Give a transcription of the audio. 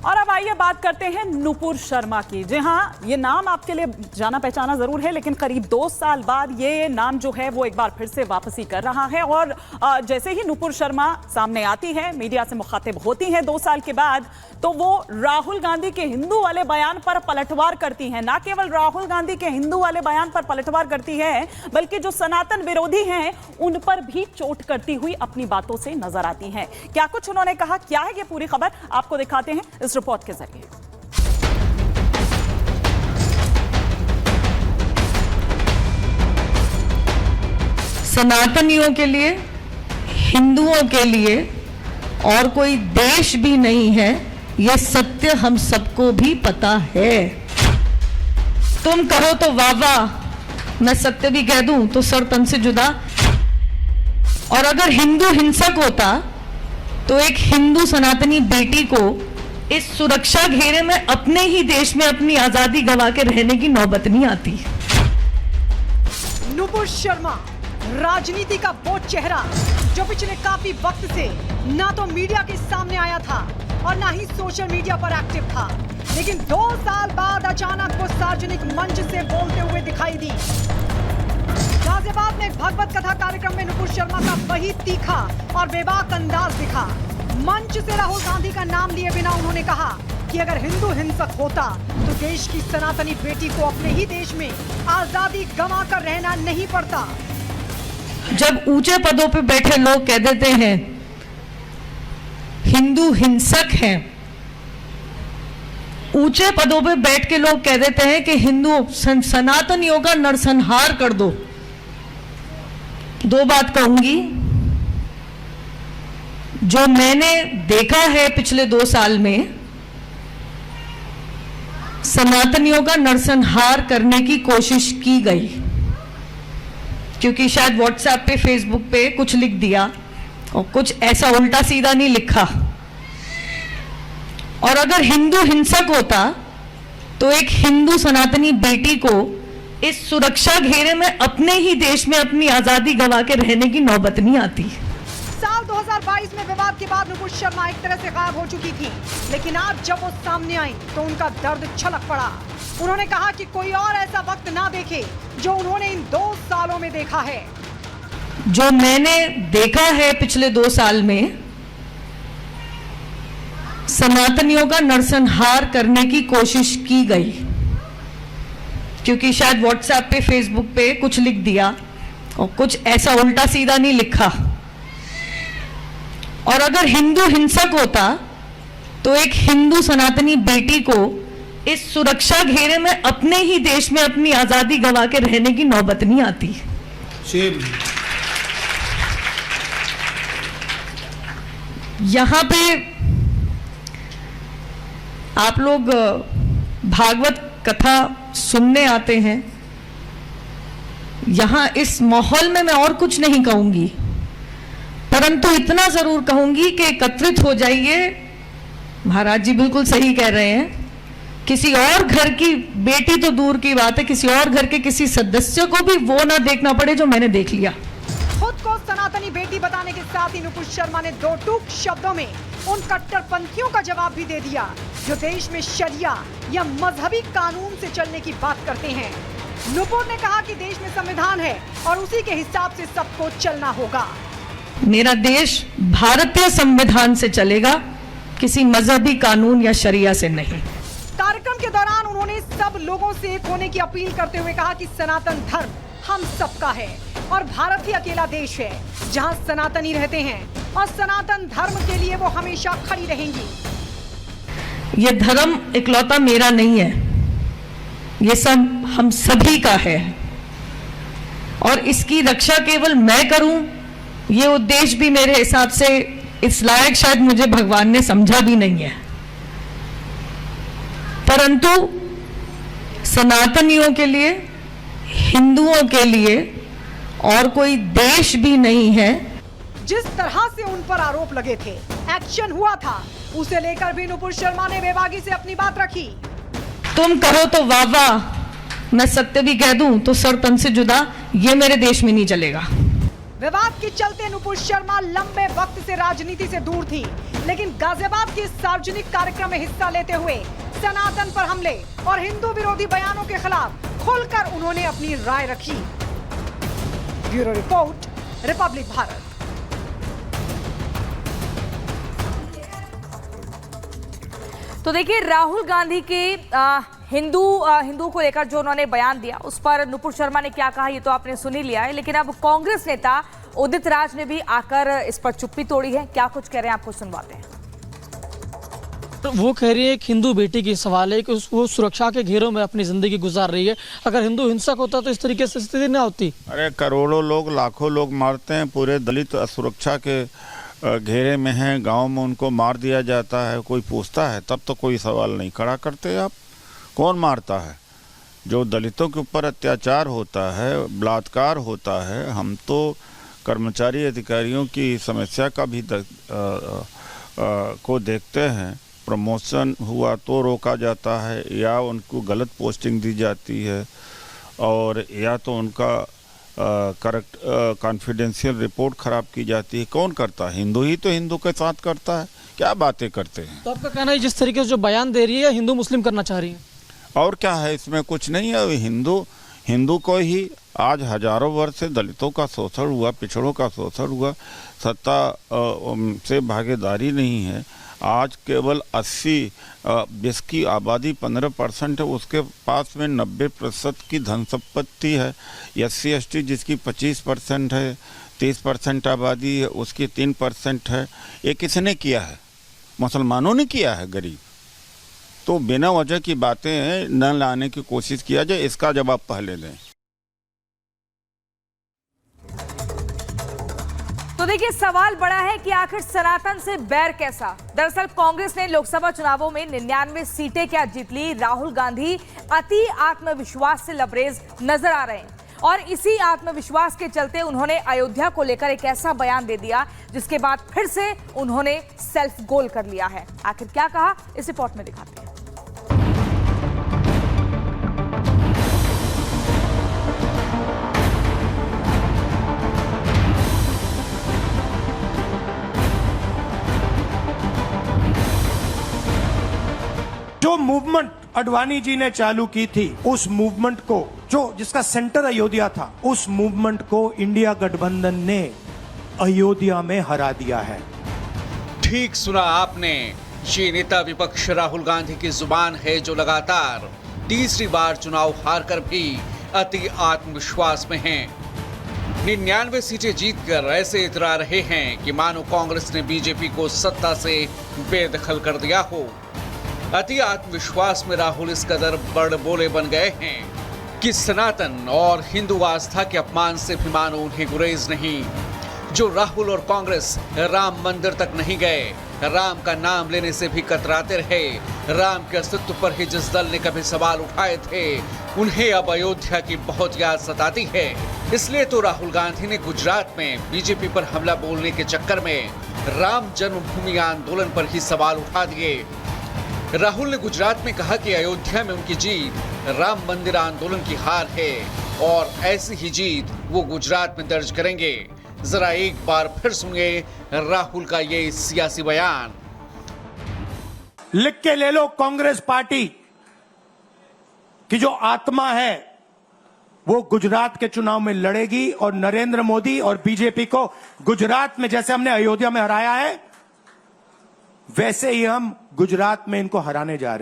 और अब आइए बात करते हैं नुपुर शर्मा की। जी हाँ, ये नाम आपके लिए जाना पहचाना जरूर है, लेकिन करीब 2 साल बाद ये नाम जो है वो एक बार फिर से वापसी कर रहा है। और जैसे ही नुपुर शर्मा सामने आती है, मीडिया से मुखातिब होती है 2 साल के बाद, तो वो राहुल गांधी के हिंदू वाले बयान पर पलटवार करती हैं। ना केवल राहुल गांधी के हिंदू वाले बयान पर पलटवार करती है, बल्कि जो सनातन विरोधी हैं उन पर भी चोट करती हुई अपनी बातों से नजर आती हैं। क्या कुछ उन्होंने कहा, क्या है ये पूरी खबर, आपको दिखाते हैं इस रिपोर्ट के जरिए। सनातनियों के लिए, हिंदुओं के लिए और कोई देश भी नहीं है, यह सत्य हम सबको भी पता है। तुम कहो तो वाह वाह, मैं सत्य भी कह दूं तो सर तन से जुदा। और अगर हिंदू हिंसक होता तो एक हिंदू सनातनी बेटी को इस सुरक्षा घेरे में अपने ही देश में अपनी आजादी गंवा के रहने की नौबत नहीं आती। नुपुर शर्मा राजनीति का वो चेहरा जो पिछले काफी वक्त से ना तो मीडिया के सामने आया था और ना ही सोशल मीडिया पर एक्टिव था, लेकिन 2 साल बाद अचानक वो सार्वजनिक मंच से बोलते हुए दिखाई दी। गाजियाबाद में एक भगवत कथा कार्यक्रम में नुपुर शर्मा का वही तीखा और बेबाक अंदाज दिखा। मंच से राहुल गांधी का नाम लिए बिना उन्होंने कहा कि अगर हिंदू हिंसक होता तो देश की सनातनी बेटी को अपने ही देश में आजादी गंवा कर रहना नहीं पड़ता। जब ऊंचे पदों पे बैठे लोग कह देते हैं हिंदू हिंसक हैं, ऊंचे पदों पे बैठ के लोग कह देते हैं कि हिंदू सनातनियों का नरसंहार कर दो, 2 बात कहूंगी। जो मैंने देखा है पिछले 2 साल में, सनातनियों का नरसंहार करने की कोशिश की गई, क्योंकि शायद व्हाट्सएप पे, फेसबुक पे कुछ लिख दिया और कुछ ऐसा उल्टा सीधा नहीं लिखा। और अगर हिंदू हिंसक होता तो एक हिंदू सनातनी बेटी को इस सुरक्षा घेरे में अपने ही देश में अपनी आजादी गंवा के रहने की नौबत नहीं आती। साल 2022 में विवाद के बाद नुपुर शर्मा एक तरह से गायब हो चुकी थी, लेकिन आज जब वो सामने आई तो उनका दर्द छलक पड़ा। उन्होंने कहा कि कोई और ऐसा वक्त ना देखे जो उन्होंने इन 2 सालों में देखा है। जो मैंने देखा है पिछले 2 साल में, सनातनियों का नरसंहार करने की कोशिश की गई, क्योंकि शायद व्हाट्सएप पे, फेसबुक पे कुछ लिख दिया और कुछ ऐसा उल्टा सीधा नहीं लिखा। और अगर हिंदू हिंसक होता तो एक हिंदू सनातनी बेटी को इस सुरक्षा घेरे में अपने ही देश में अपनी आजादी गंवा के रहने की नौबत नहीं आती। यहां पे आप लोग भागवत कथा सुनने आते हैं। यहां इस माहौल में मैं और कुछ नहीं कहूंगी, परंतु इतना जरूर कहूंगी कि एकत्रित हो जाइए। महाराज जी बिल्कुल सही कह रहे हैं, किसी और घर की बेटी तो दूर की बात है, किसी और घर के किसी सदस्य को भी वो ना देखना पड़े जो मैंने देख लिया। खुद को सनातनी बेटी बताने के साथ ही नुपुर शर्मा ने 2 टूक शब्दों में उन कट्टरपंथियों का जवाब भी दे दिया जो देश में शरिया या मजहबी कानून से चलने की बात करते हैं। नुपुर ने कहा कि देश में संविधान है और उसी के हिसाब से सबको चलना होगा। मेरा देश भारतीय संविधान से चलेगा, किसी मजहबी कानून या शरिया से नहीं। कार्यक्रम के दौरान उन्होंने सब लोगों से एक होने की अपील करते हुए कहा कि सनातन धर्म हम सबका है और भारत ही अकेला देश है जहां सनातनी रहते हैं और सनातन धर्म के लिए वो हमेशा खड़ी रहेंगी। ये धर्म इकलौता मेरा नहीं है, ये सब हम सभी का है और इसकी रक्षा केवल मैं करूं, ये उद्देश्य भी मेरे हिसाब से इस लायक शायद मुझे भगवान ने समझा भी नहीं है। परंतु सनातनियों के लिए, हिंदुओं के लिए और कोई देश भी नहीं है। जिस तरह से उन पर आरोप लगे थे, एक्शन हुआ था, उसे लेकर भी नुपुर शर्मा ने बेबाकी से अपनी बात रखी। तुम कहो तो वाह वाह, मैं सत्य भी कह दूं तो सर तन से जुदा, ये मेरे देश में नहीं चलेगा। विवाद के चलते नुपुर शर्मा लंबे वक्त से राजनीति से दूर थी, लेकिन गाजियाबाद के सार्वजनिक कार्यक्रम में हिस्सा लेते हुए सनातन पर हमले और हिंदू विरोधी बयानों के खिलाफ खुलकर उन्होंने अपनी राय रखी। Bureau report, Republic Bharat. तो देखिए, राहुल गांधी के हिंदू को लेकर जो उन्होंने बयान दिया, उस पर नुपुर शर्मा ने क्या कहा ये तो आपने सुन ही लिया है। लेकिन अब कांग्रेस नेता उदित राज ने भी आकर इस पर चुप्पी तोड़ी है। क्या कुछ कह रहे हैं आपको सुनवाते हैं। तो वो कह रही है एक हिंदू बेटी की सवाल है कि वो सुरक्षा के घेरों में अपनी जिंदगी गुजार रही है। अगर हिंदू हिंसक होता तो इस तरीके से स्थिति ना होती। अरे करोड़ों लोग, लाखों लोग मारते हैं, पूरे दलित असुरक्षा के घेरे में हैं, गांव में उनको मार दिया जाता है, कोई पूछता है? तब तो कोई सवाल नहीं खड़ा करते आप। कौन मारता है? जो दलितों के ऊपर अत्याचार होता है, बलात्कार होता है, हम तो कर्मचारी अधिकारियों की समस्या का भी को देखते हैं। प्रमोशन हुआ तो रोका जाता है, या उनको गलत पोस्टिंग दी जाती है, और या तो उनका करेक्ट कॉन्फिडेंशियल रिपोर्ट खराब की जाती है। कौन करता है? हिंदू ही तो हिंदू के साथ करता है। क्या बातें करते हैं। तो आपका कहना है जिस तरीके से जो बयान दे रही है हिंदू मुस्लिम करना चाह रही है, और क्या है इसमें? कुछ नहीं है। हिंदू को ही आज हजारों वर्ष से दलितों का शोषण हुआ, पिछड़ों का शोषण हुआ, सत्ता से भागीदारी नहीं है। आज केवल 80 देश की आबादी 15% है, उसके पास में 90% की धन संपत्ति है। SC ST जिसकी 25% है, 30% आबादी है, उसकी 3% है। ये किसने किया है? मुसलमानों ने किया है। गरीब तो बिना वजह की बातें न लाने की कोशिश किया जाए, इसका जवाब पहले दें। तो देखिए, सवाल बड़ा है कि आखिर सनातन से बैर कैसा। दरअसल कांग्रेस ने लोकसभा चुनावों में 99 सीटें क्या जीत ली। राहुल गांधी अति आत्मविश्वास से लबरेज नजर आ रहे हैं, और इसी आत्मविश्वास के चलते उन्होंने अयोध्या को लेकर एक ऐसा बयान दे दिया जिसके बाद फिर से उन्होंने सेल्फ गोल कर लिया है। आखिर क्या कहा, इस रिपोर्ट में दिखाते हैं। जो मूवमेंट अडवाणी जी ने चालू की थी, उस मूवमेंट को, जिसका सेंटर अयोध्या था, उस मूवमेंट को इंडिया गठबंधन ने अयोध्या में हरा दिया है। ठीक सुना आपने। ये नेता विपक्ष राहुल गांधी की जुबान है, जो लगातार तीसरी बार चुनाव हारकर भी अति आत्मविश्वास में हैं। 99 सीटें जीतकर ऐसे इतरा रहे हैं कि मानो कांग्रेस ने बीजेपी को सत्ता से बेदखल कर दिया हो। अति आत्मविश्वास में राहुल इस कदर बड़बोले बन गए हैं कि सनातन और हिंदू आस्था के अपमान से भी मानो उन्हें गुरेज नहीं। जो राहुल और कांग्रेस राम मंदिर तक नहीं गए, राम का नाम लेने से भी कतराते रहे, राम के अस्तित्व पर ही जिस दल ने कभी सवाल उठाए थे, उन्हें अब अयोध्या की बहुत याद सताती है। इसलिए तो राहुल गांधी ने गुजरात में बीजेपी पर हमला बोलने के चक्कर में राम जन्मभूमि आंदोलन पर ही सवाल उठा दिए। राहुल ने गुजरात में कहा कि अयोध्या में उनकी जीत राम मंदिर आंदोलन की हार है, और ऐसी ही जीत वो गुजरात में दर्ज करेंगे। जरा एक बार फिर सुनिए राहुल का ये सियासी बयान। लिख के ले लो, कांग्रेस पार्टी की जो आत्मा है वो गुजरात के चुनाव में लड़ेगी, और नरेंद्र मोदी और बीजेपी को गुजरात में जैसे हमने अयोध्या में हराया है, वैसे ही हम गुजरात में इनको हराने जा रहे हैं।